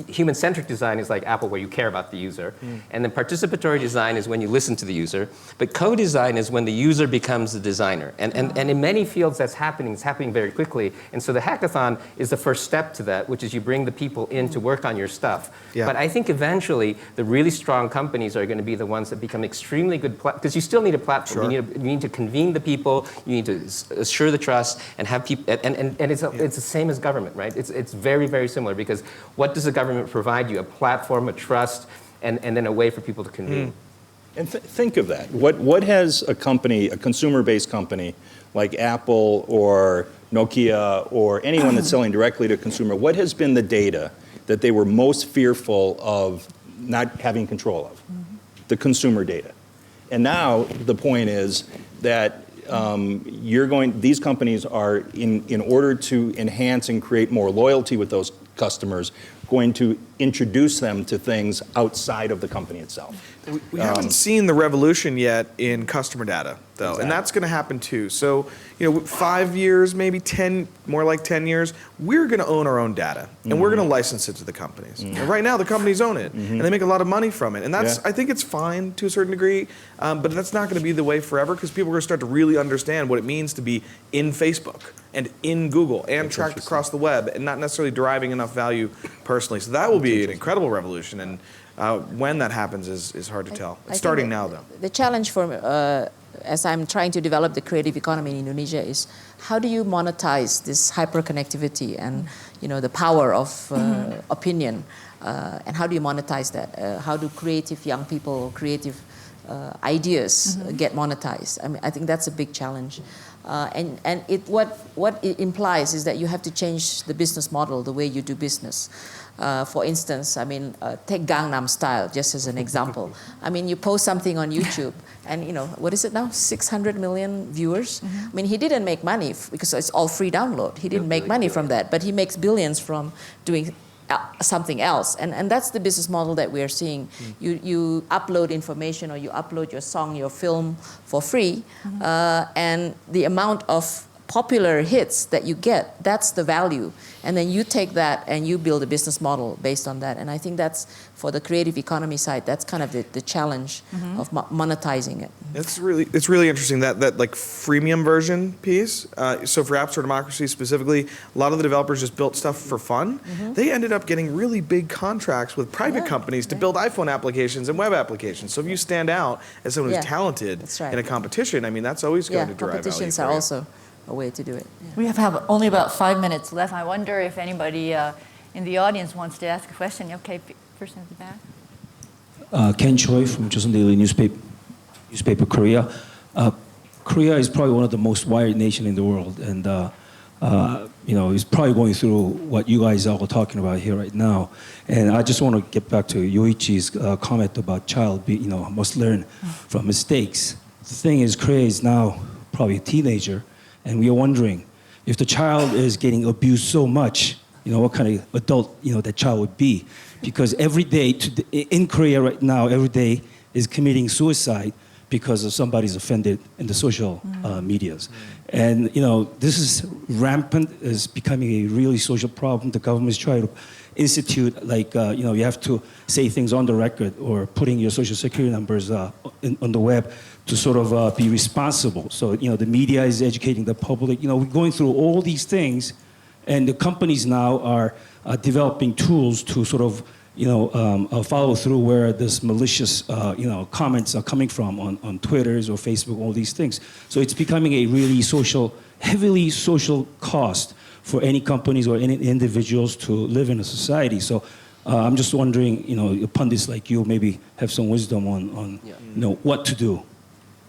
human-centric design is like Apple, where you care about the user. And then participatory design is when you listen to the user. But co-design is when the user becomes the designer. And in many fields that's happening. It's happening very quickly. And so the hackathon is the first step to that, which is you bring the people in to work on your stuff. Yeah. But I think eventually the really strong companies are going to be the ones that become extremely good, because you still need a platform. Sure. You need to convene the people. You need to assure the trust and have people, and it's the same as government, right? It's very, very similar, because what does the government provide you? A platform, a trust, and then a way for people to convene. And think of that. What has a company, a consumer-based company like Apple or Nokia or anyone that's selling directly to consumer, what has been the data that they were most fearful of not having control of? The consumer data. And now the point is that these companies are, in order to enhance and create more loyalty with those customers, going to introduce them to things outside of the company itself. We haven't seen the revolution yet in customer data, though, Exactly. and that's going to happen too. So, 5 years, maybe 10, more like 10 years, we're going to own our own data, and we're going to license it to the companies. And right now, the companies own it, and they make a lot of money from it. And that's, I think it's fine to a certain degree, but that's not going to be the way forever, because people are going to start to really understand what it means to be in Facebook and in Google and tracked across the web and not necessarily deriving enough value personally. So that will be an incredible revolution. And when that happens is hard to tell. It's starting now, though. The challenge for, as I'm trying to develop the creative economy in Indonesia, is how do you monetize this hyperconnectivity and the power of opinion, and how do you monetize that? How do creative young people, creative ideas get monetized? I mean, I think that's a big challenge. And what it implies is that you have to change the business model, the way you do business. For instance, I mean, take Gangnam Style just as an example. I mean, you post something on YouTube, and what is it now? 600 million viewers. I mean, he didn't make money because it's all free download. He didn't make money from that, but he makes billions from doing something else, and that's the business model that we are seeing. You upload information, or you upload your song, your film for free, and the amount of popular hits that you get, that's the value. And then you take that and you build a business model based on that. And I think that's, for the creative economy side, that's kind of the challenge of monetizing it. It's really interesting, that like freemium version piece. So for App Store Democracy specifically, a lot of the developers just built stuff for fun. They ended up getting really big contracts with private companies to build iPhone applications and web applications. So if you stand out as someone who's talented in a competition, I mean, that's always going to derive value. Competitions are also a way to do it. We have only about 5 minutes left. I wonder if anybody in the audience wants to ask a question. Okay, person at the back. Ken Choi from Joseon Daily newspaper Korea. Korea is probably one of the most wired nation in the world, and it's probably going through what you guys are all talking about here right now. And I just want to get back to Joichi's comment about child, must learn from mistakes. The thing is, Korea is now probably a teenager, and we are wondering if the child is getting abused so much, what kind of adult, that child would be. Because every day, in Korea right now, every day is committing suicide because of somebody's offended in the social medias. And, this is rampant, is becoming a really social problem. The government is trying to institute, you have to say things on the record or putting your social security numbers on the web to sort of be responsible. So, the media is educating the public. We're going through all these things, and the companies now are developing tools to sort of, follow through where this malicious, comments are coming from on Twitters or Facebook, all these things. So it's becoming a really heavily social cost for any companies or any individuals to live in a society. So I'm just wondering, pundits like you maybe have some wisdom on what to do.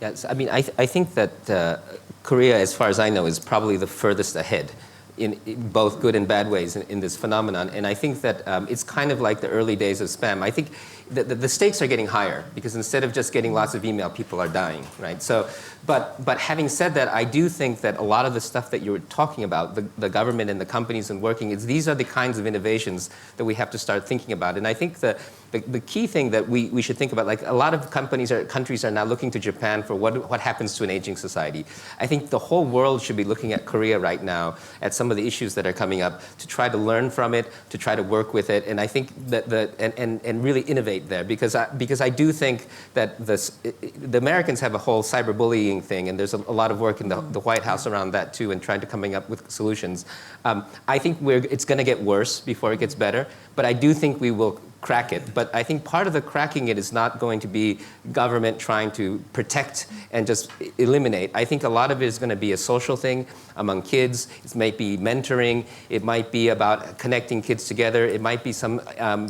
Yes, I mean, I think that Korea, as far as I know, is probably the furthest ahead in both good and bad ways in this phenomenon. And I think that it's kind of like the early days of spam. I think the stakes are getting higher because instead of just getting lots of email, people are dying, right? So, but having said that, I do think that a lot of the stuff that you're talking about, the government and the companies and working, these are the kinds of innovations that we have to start thinking about. And I think the key thing that we should think about, like a lot of companies or countries are now looking to Japan for what happens to an aging society. I think the whole world should be looking at Korea right now, at some of the issues that are coming up, to try to learn from it, to try to work with it. And I think that and really innovate there, because I do think that the Americans have a whole cyberbullying thing, and there's a lot of work in the White House around that too, and trying to coming up with solutions. I think it's going to get worse before it gets better, but I do think we will crack it. But I think part of the cracking it is not going to be government trying to protect and just eliminate. I think a lot of it is going to be a social thing among kids. It might be mentoring. It might be about connecting kids together. It might be some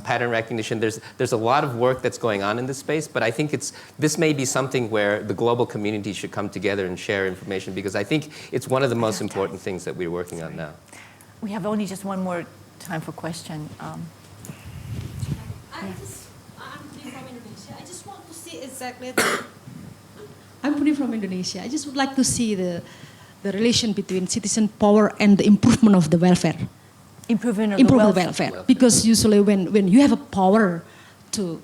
pattern recognition. There's a lot of work that's going on in this space, but I think this may be something where the global community should come together and share information, because I think it's one of the most important things that we're working on now. We have only just one more time for question. I'm putting from Indonesia. I just want to see exactly I'm putting from Indonesia. I just would like to see the relation between citizen power and the improvement of the welfare. Improvement of Improve the the welfare. Because usually when you have a power to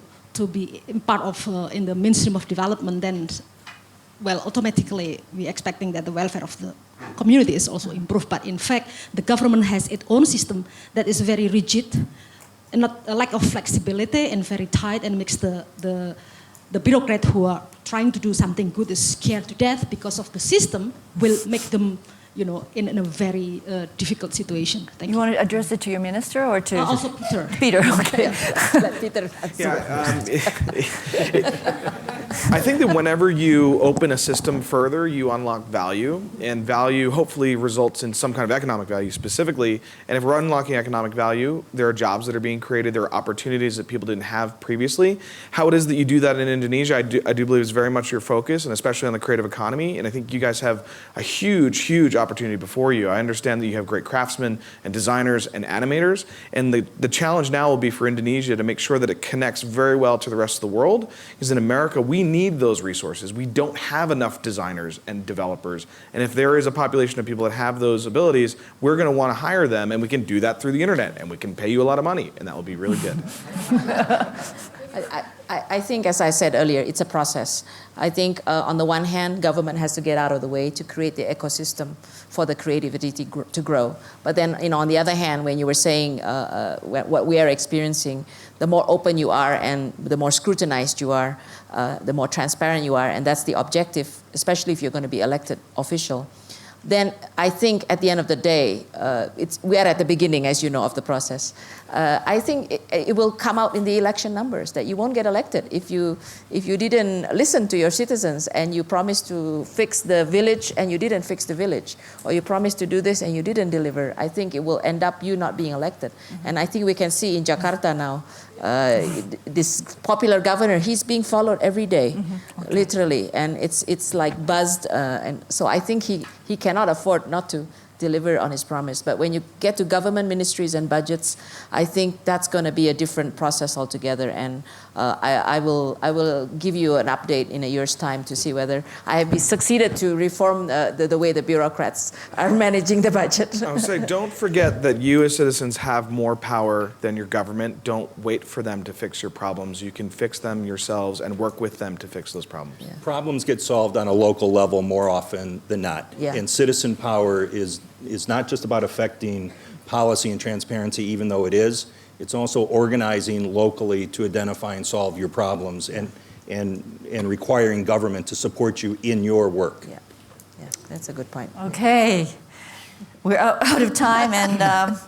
be part of in the mainstream of development, then automatically we're expecting that the welfare of the community is also improved. But in fact, the government has its own system that is very rigid, and not a lack of flexibility, and very tight, and makes the bureaucrat who are trying to do something good is scared to death, because of the system will make them, in a very difficult situation. Thank you. You want to address it to your minister or to Also Peter. Peter? Okay. Let Peter I think that whenever you open a system further, you unlock value, and value hopefully results in some kind of economic value specifically. And if we're unlocking economic value, there are jobs that are being created, there are opportunities that people didn't have previously. How it is that you do that in Indonesia, I do believe is very much your focus, and especially on the creative economy. And I think you guys have a huge, huge opportunity before you. I understand that you have great craftsmen and designers and animators, and the challenge now will be for Indonesia to make sure that it connects very well to the rest of the world, because in America, we need those resources. We don't have enough designers and developers, and if there is a population of people that have those abilities, we're going to want to hire them, and we can do that through the internet, and we can pay you a lot of money, and that will be really good. I think, as I said earlier, it's a process. I think on the one hand, government has to get out of the way to create the ecosystem for the creativity to grow. But then, on the other hand, when you were saying what we are experiencing, the more open you are and the more scrutinized you are, the more transparent you are, and that's the objective, especially if you're going to be elected official. Then I think at the end of the day, we are at the beginning, as you know, of the process. I think it will come out in the election numbers that you won't get elected if you didn't listen to your citizens, and you promised to fix the village and you didn't fix the village, or you promised to do this and you didn't deliver. I think it will end up you not being elected. Mm-hmm. And I think we can see in Jakarta now, this popular governor, he's being followed every day, literally, and it's like buzzed, and so I think he cannot afford not to deliver on his promise. But when you get to government ministries and budgets, I think that's going to be a different process altogether. And I will give you an update in a year's time to see whether I have succeeded to reform the way the bureaucrats are managing the budget. I would say, don't forget that you as citizens have more power than your government. Don't wait for them to fix your problems. You can fix them yourselves and work with them to fix those problems. Yeah. Problems get solved on a local level more often than not. Yeah. And citizen power is not just about affecting policy and transparency, even though it is. It's also organizing locally to identify and solve your problems, and requiring government to support you in your work. Yeah, that's a good point. Okay, we're out of time, and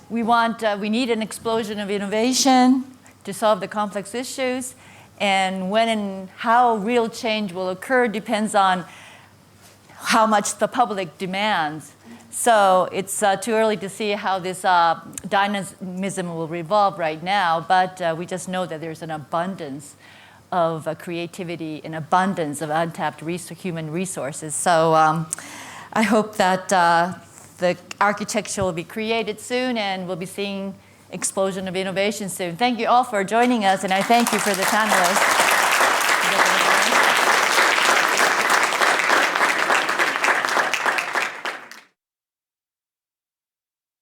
we need an explosion of innovation to solve the complex issues, and when and how real change will occur depends on how much the public demands. So it's too early to see how this dynamism will revolve right now, but we just know that there's an abundance of creativity, an abundance of untapped human resources. So I hope that the architecture will be created soon, and we'll be seeing explosion of innovation soon. Thank you all for joining us, and I thank you for the panelists.